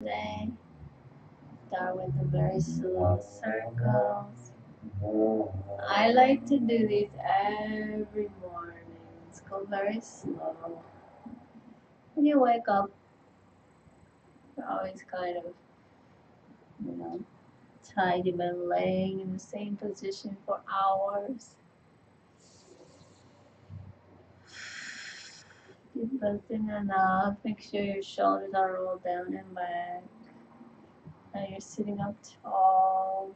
Today, start with the very slow circles. I like to do these every morning. Let's go very slow. When you wake up, you're always kind of, you know, tired. You've been laying in the same position for hours. Deep breath in and out. Make sure your shoulders are rolled down and back. And you're sitting up tall.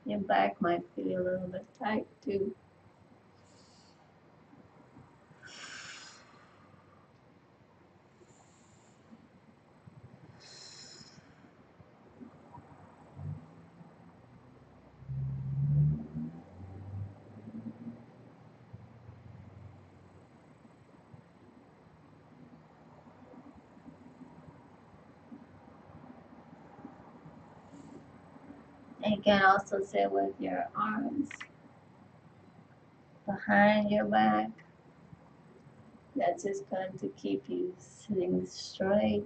Your back might feel a little bit tight too. And you can also sit with your arms behind your back. That's just going to keep you sitting straight.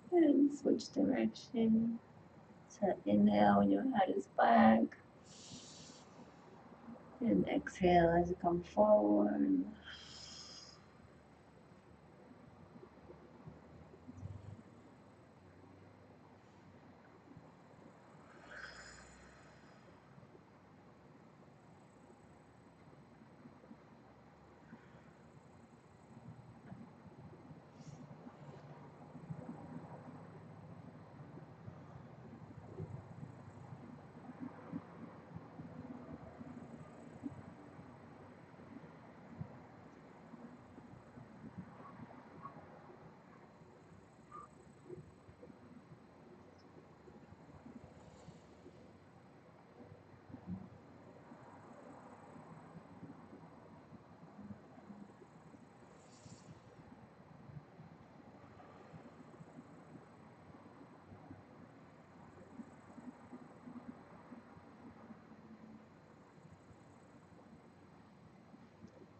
And switch direction. So inhale when your head is back. And exhale as you come forward.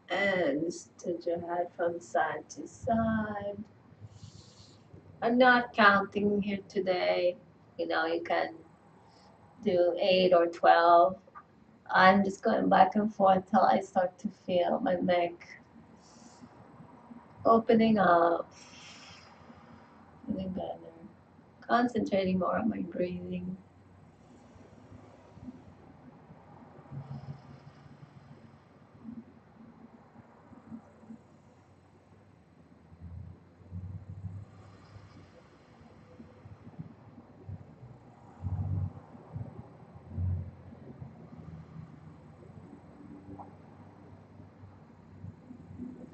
And tilt your head from side to side. I'm not counting here today. You can do 8 or 12. I'm just going back and forth till I start to feel my neck opening up, feeling better, concentrating more on my breathing.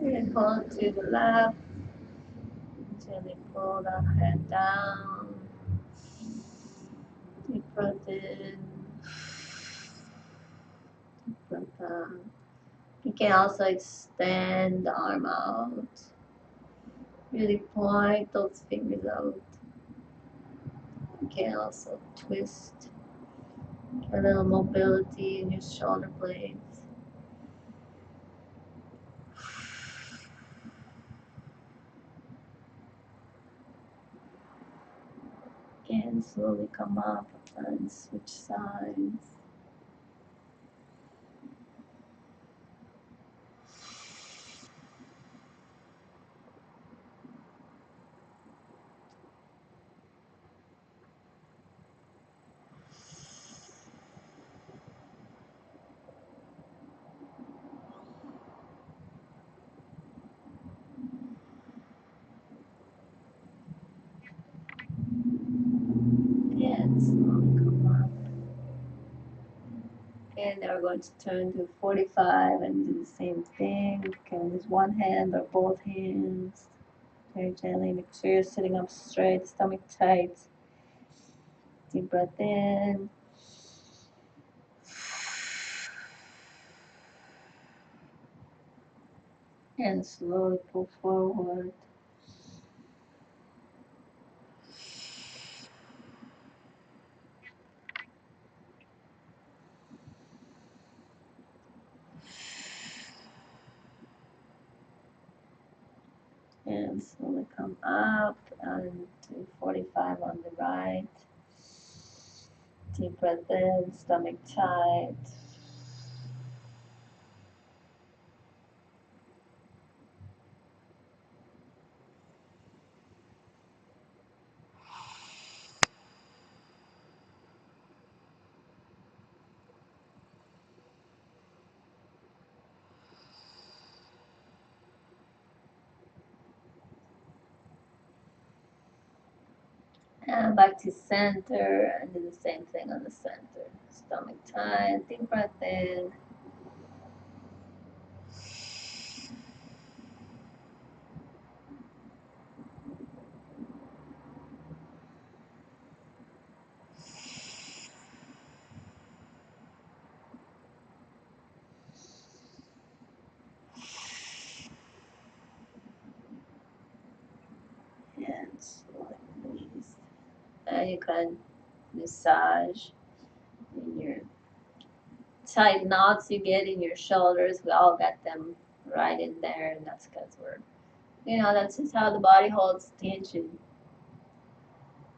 And pull to the left, gently pull the head down, deep breath in, deep breath out. You can also extend the arm out, really point those fingers out. You can also twist, a little mobility in your shoulder blades. And slowly come up and switch sides. And slowly come up. And now we're going to turn to 45 and do the same thing. You can use one hand or both hands. Very gently. Make sure you're sitting up straight, stomach tight. Deep breath in. And slowly pull forward. And slowly come up and do 45 on the right. Deep breath in, stomach tight. And back to center and do the same thing on the center. Stomach tight, deep breath in. And slowly release. And you can massage in your tight knots you get in your shoulders. We all got them right in there, and that's because we're, that's just how the body holds tension.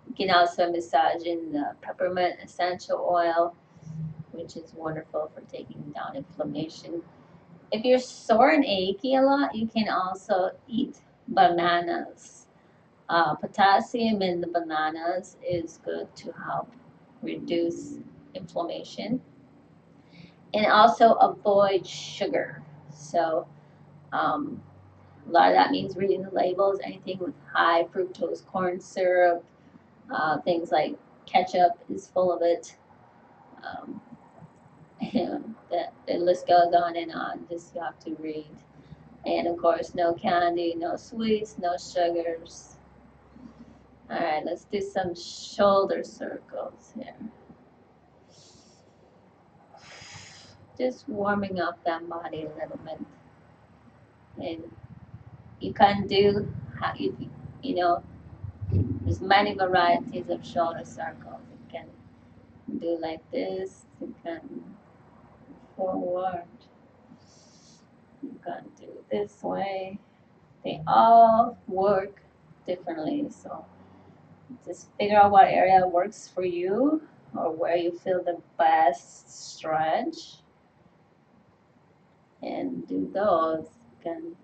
You can also massage in the peppermint essential oil, which is wonderful for taking down inflammation. If you're sore and achy a lot, you can also eat bananas. Potassium in the bananas is good to help reduce inflammation and also avoid sugar. So, a lot of that means reading the labels. Anything with high fructose corn syrup, things like ketchup is full of it. Um, the list goes on and on. Just you have to read. And of course, no candy, no sweets, no sugars. All right, let's do some shoulder circles here. Just warming up that body a little bit. And you can do, you know, there's many varieties of shoulder circles. You can do like this. You can forward. You can do this way. They all work differently. So just figure out what area works for you or where you feel the best stretch and do those. Again,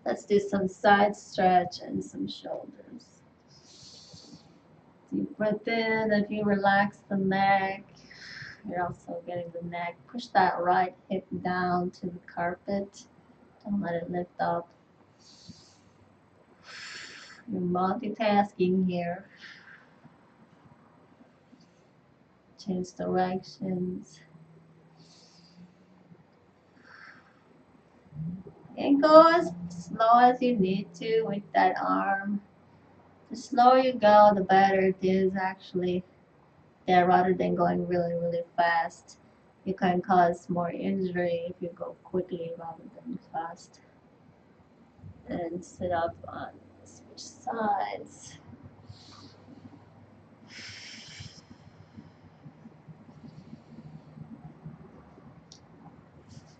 let's do some side stretch and some shoulders. Deep breath in. If you relax the neck, you're also getting the neck. Push that right hip down to the carpet. Don't let it lift up. You're multitasking here. Change directions. And go as slow as you need to with that arm. The slower you go, the better it is actually. Yeah, rather than going really, really fast. You can cause more injury if you go quickly rather than fast. And sit up on switch sides.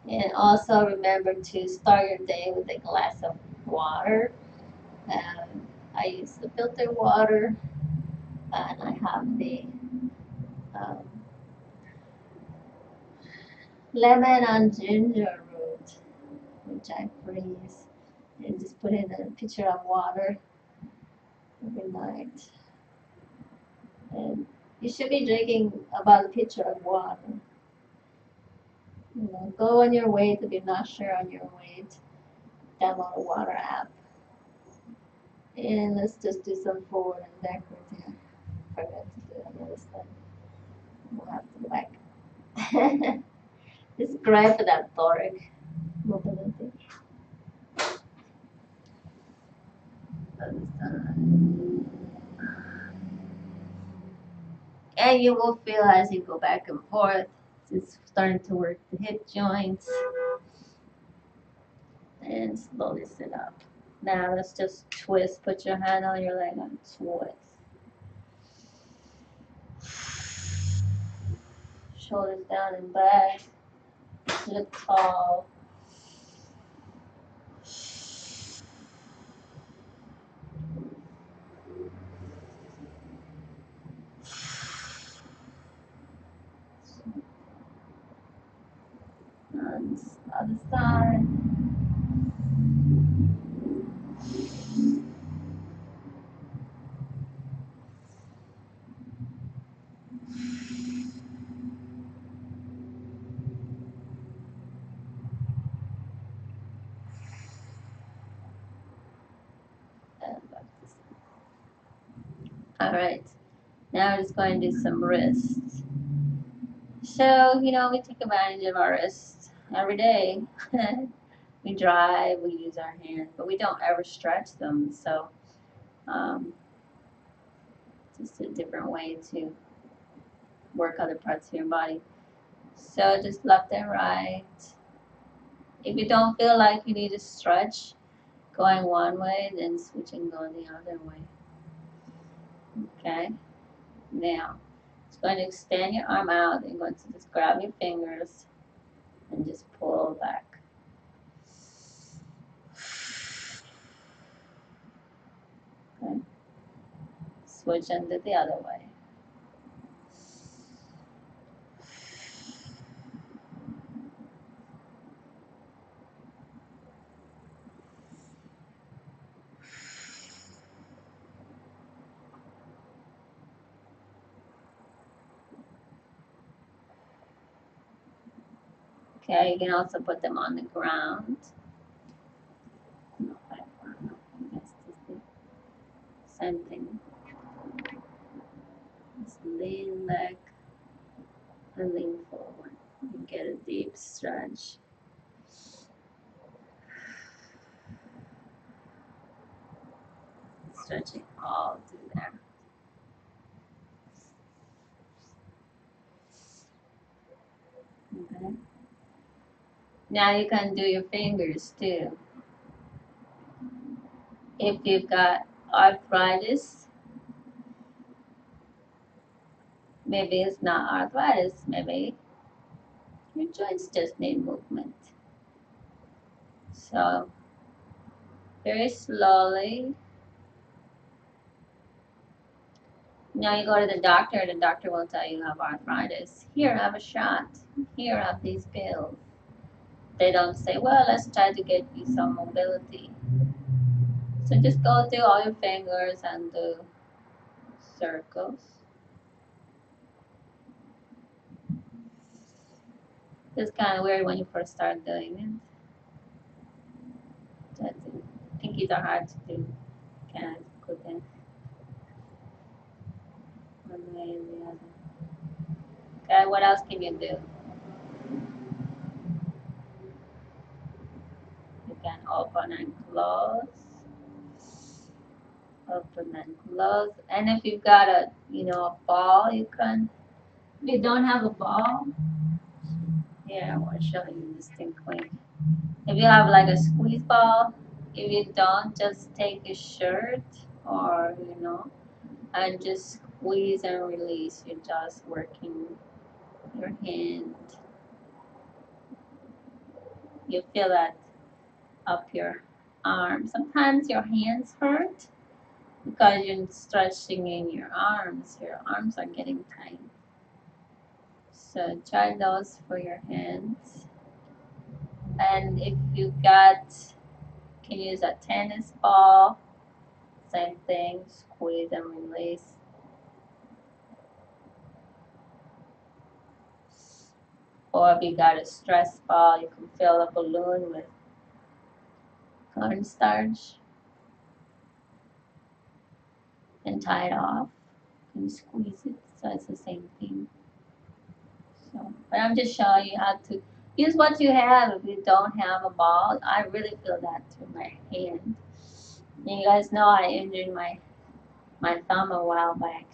And also remember to start your day with a glass of water. I use the filtered water, and I have the um, lemon and ginger root, which I freeze and just put in a pitcher of water every night. And you should be drinking about a pitcher of water. Go on your weight if you're not sure on your weight. Download a water app. And let's just do some forward and backwards here. Forgot to do it on the other side. We'll have to go back. Just grab for that thoracic mobility. And you will feel as you go back and forth, it's starting to work the hip joints and slowly sit up. Now let's just twist. Put your hand on your leg and twist. Shoulders down and back. Look tall. And other side. And back to sleep. Alright. Now we're just going to do some wrists. So, we take advantage of our wrists every day. We drive, we use our hands, but we don't ever stretch them. So, um, just a different way to work other parts of your body. So, just left and right. If you don't feel like you need to stretch going one way, then switch and go the other way. Okay? Now, it's going to extend your arm out. You're going to just grab your fingers and just pull back. Okay? Switch and do the other way. Okay, you can also put them on the ground. Same thing. Just lean back and lean forward. You get a deep stretch. Stretching all through there. Okay. Now you can do your fingers too. If you've got arthritis, maybe it's not arthritis, maybe your joints just need movement. So, very slowly. Now you go to the doctor will tell you have arthritis. Here, have a shot. Here, have these pills. They don't say, well, let's try to get you some mobility. So just go through all your fingers and do circles. It's kind of weird when you first start doing it. Pinkies are hard to do. Can't put in one way and the other. Okay, what else can you do? You can open and close. Open and close. And if you've got a ball, you can. If you don't have a ball, here I want to show you distinctly. If you have like a squeeze ball, if you don't, just take your shirt or and just squeeze and release. You're just working your hand. You feel that up your arm. Sometimes your hands hurt because you're stretching in your arms. Your arms are getting tight. So try those for your hands. And if you can use a tennis ball, same thing, squeeze and release. Or if you got a stress ball, you can fill a balloon with cornstarch and tie it off and squeeze it. So it's the same thing. So, but I'm just showing you how to use what you have. If you don't have a ball, I really feel that through my hand. And you guys know I injured my thumb a while back.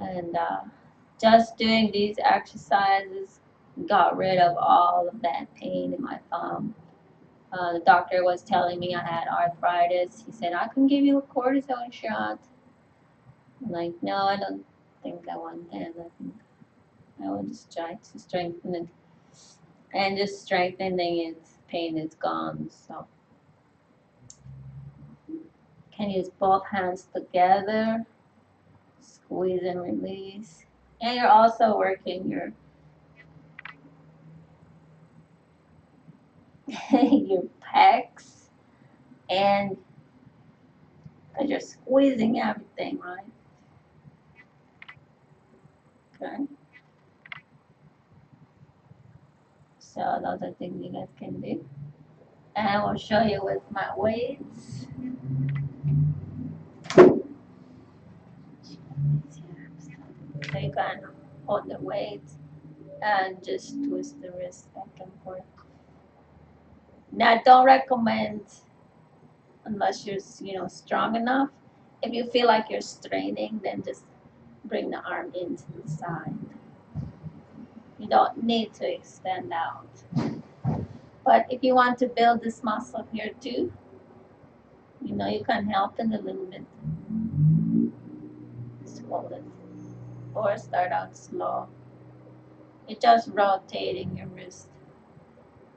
And just doing these exercises got rid of all of that pain in my thumb. The doctor was telling me I had arthritis. He said, I can give you a cortisone shot. I'm like, no, I don't think I want that. I think I will just try to strengthen it. And just strengthening it, pain is gone. So can use both hands together, squeeze and release. And you're also working your your pecs, and because you're squeezing everything, right? Okay. So those are things you guys can do. And I will show you with my weights. So you can hold the weight and just twist the wrist back and forth. Now, I don't recommend unless you're strong enough. If you feel like you're straining, then just bring the arm into the side. You don't need to extend out. But if you want to build this muscle here too, you can help it a little bit. Just hold it. Or start out slow. You're just rotating your wrist.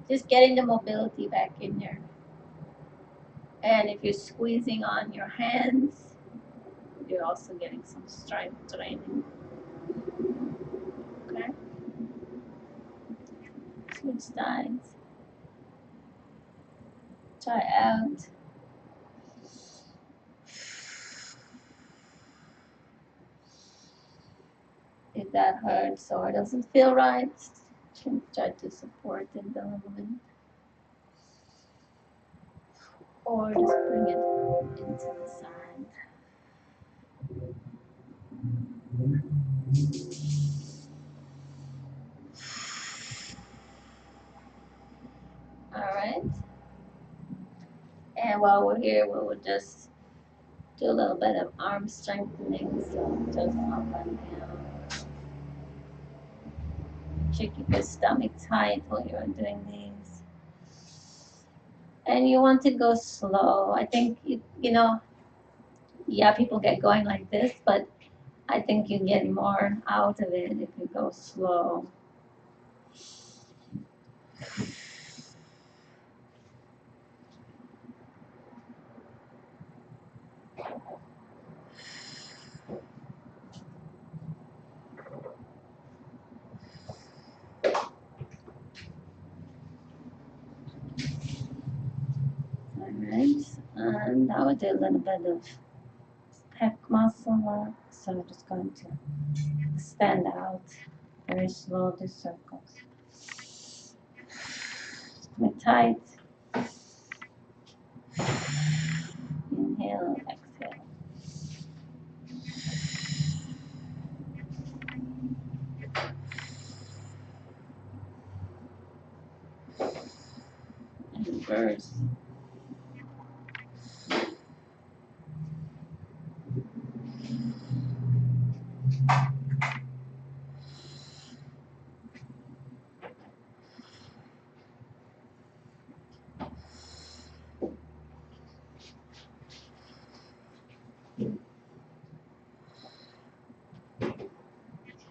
Just getting the mobility back in there. And if you're squeezing on your hands, you're also getting some strength training. Okay? Switch sides. Try out. If that hurts or doesn't feel right, you can try to support it a little bit. Or just bring it into the side. Alright. And while we're here, we will just do a little bit of arm strengthening. So just up and down. Keep your stomach tight while you're doing these. And you want to go slow. I think, yeah, people get going like this, but I think you get more out of it if you go slow. Alright, and I will do a little bit of pec muscle work. So I'm just going to stand out very slow, do circles. Stomach tight. Inhale, exhale. And reverse.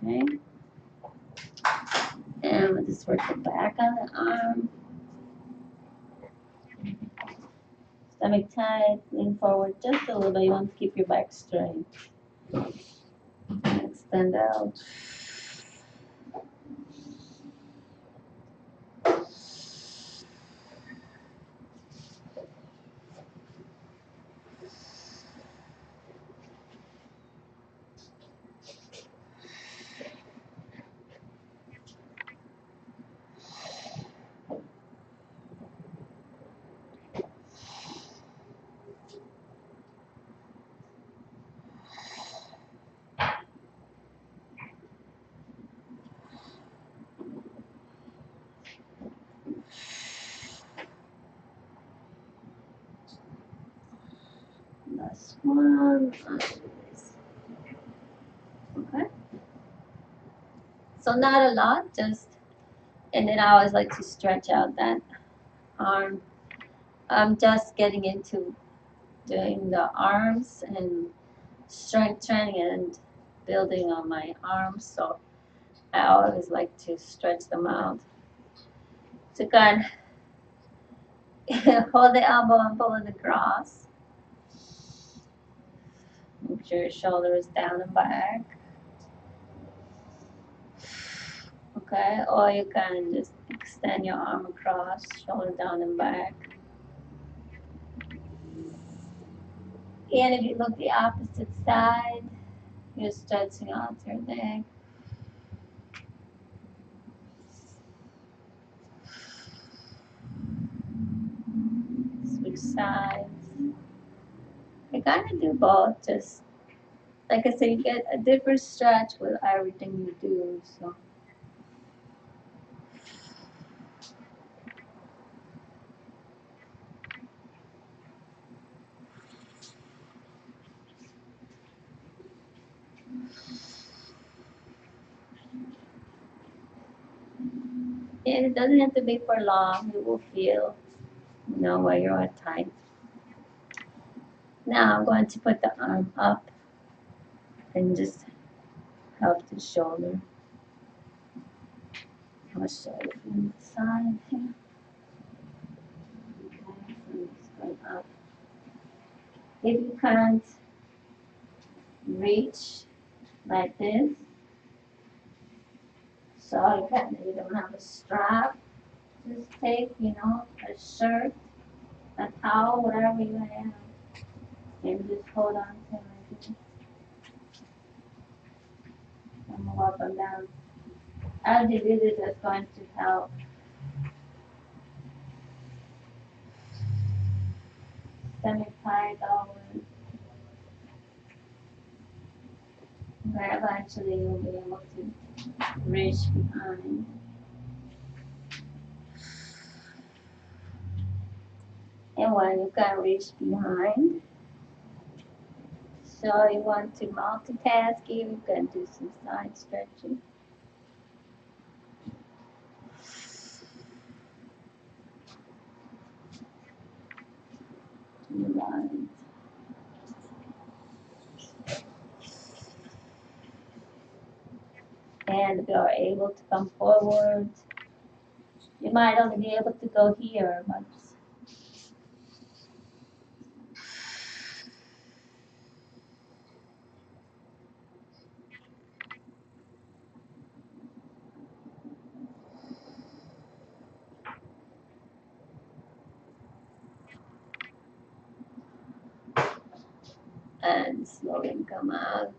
Okay. And we'll just work the back of the arm. Stomach tight, lean forward just a little bit. You want to keep your back straight. Extend out. Last one. Okay. So not a lot, just And then I always like to stretch out that arm. I'm just getting into doing the arms and strength training and building on my arms, so I always like to stretch them out. So you can hold the elbow and pull it across. Make sure your shoulder is down and back. Okay, or you can just extend your arm across, shoulder down and back. And if you look the opposite side, you're stretching out your neck. Switch sides. You kind of do both, just like I said, you get a different stretch with everything you do. So and it doesn't have to be for long. You will feel, where you're tight. Now I'm going to put the arm up and just help the shoulder. I'll show you from the side here. Okay, so I'm just going up. If you can't reach like this, so you don't have a strap, just take, a shirt, a towel, whatever you have, and just hold on to it like this. And move up and down. As you do this, it's going to help semi-tight always. Okay, eventually you'll be able to reach behind. And when you can reach behind, so you want to multitask here, you can do some side stretching. Right. And if you are able to come forward, you might only be able to go here, but and slowly come out.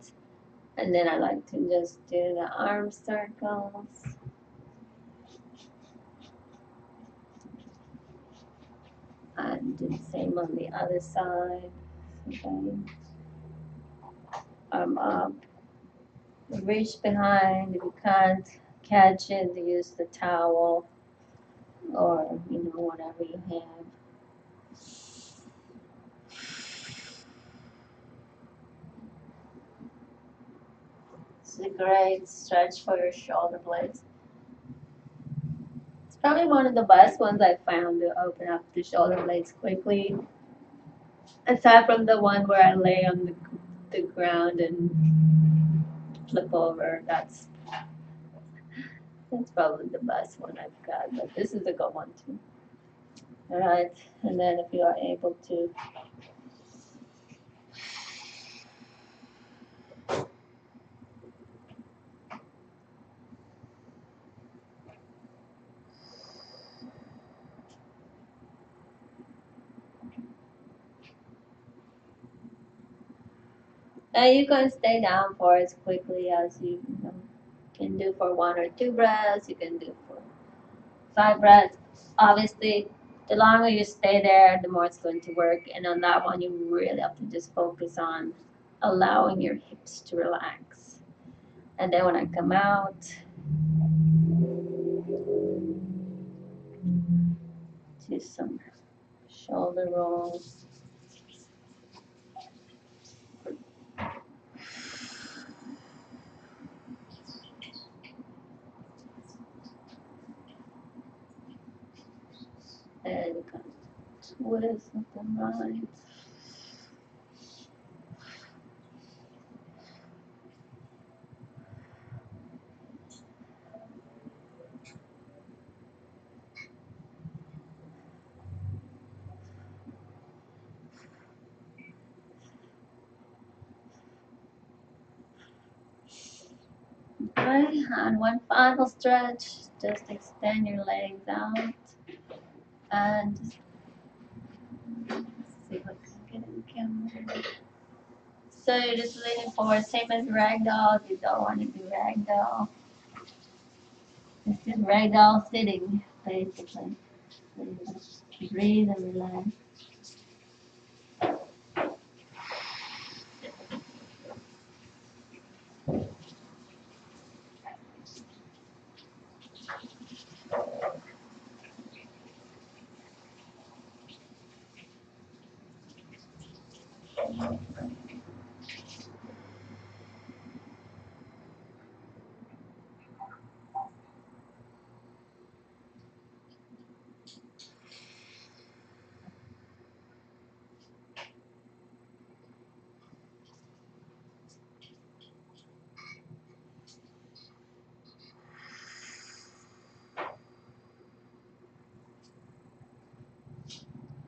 And then I like to just do the arm circles. And do the same on the other side. Okay. Arm up. Reach behind. If you can't catch it, use the towel or whatever you have. It's a great stretch for your shoulder blades. It's probably one of the best ones I found to open up the shoulder blades quickly. Aside from the one where I lay on the ground and flip over, that's probably the best one I've got. But this is a good one too. All right, and then if you are able to you can stay down for as quickly as you can do for 1 or 2 breaths. You can do for 5 breaths. Obviously, the longer you stay there, the more it's going to work. And on that one, you really have to just focus on allowing your hips to relax. And then when I come out, do some shoulder rolls. twist of the right. Okay, and one final stretch. Just extend your legs out and just see if I can get in the camera. So you're just leaning forward, same as ragdoll. If you don't want to do ragdoll, it's just ragdoll sitting, basically. So you just breathe and relax.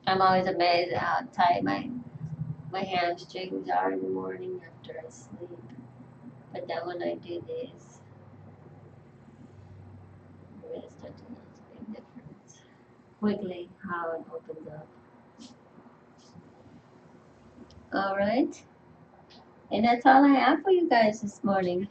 I'm always amazed at how tight my hamstrings are in the morning after I sleep. But then when I do this, I really start to notice a big difference. Quickly, how it opens up. All right. And that's all I have for you guys this morning.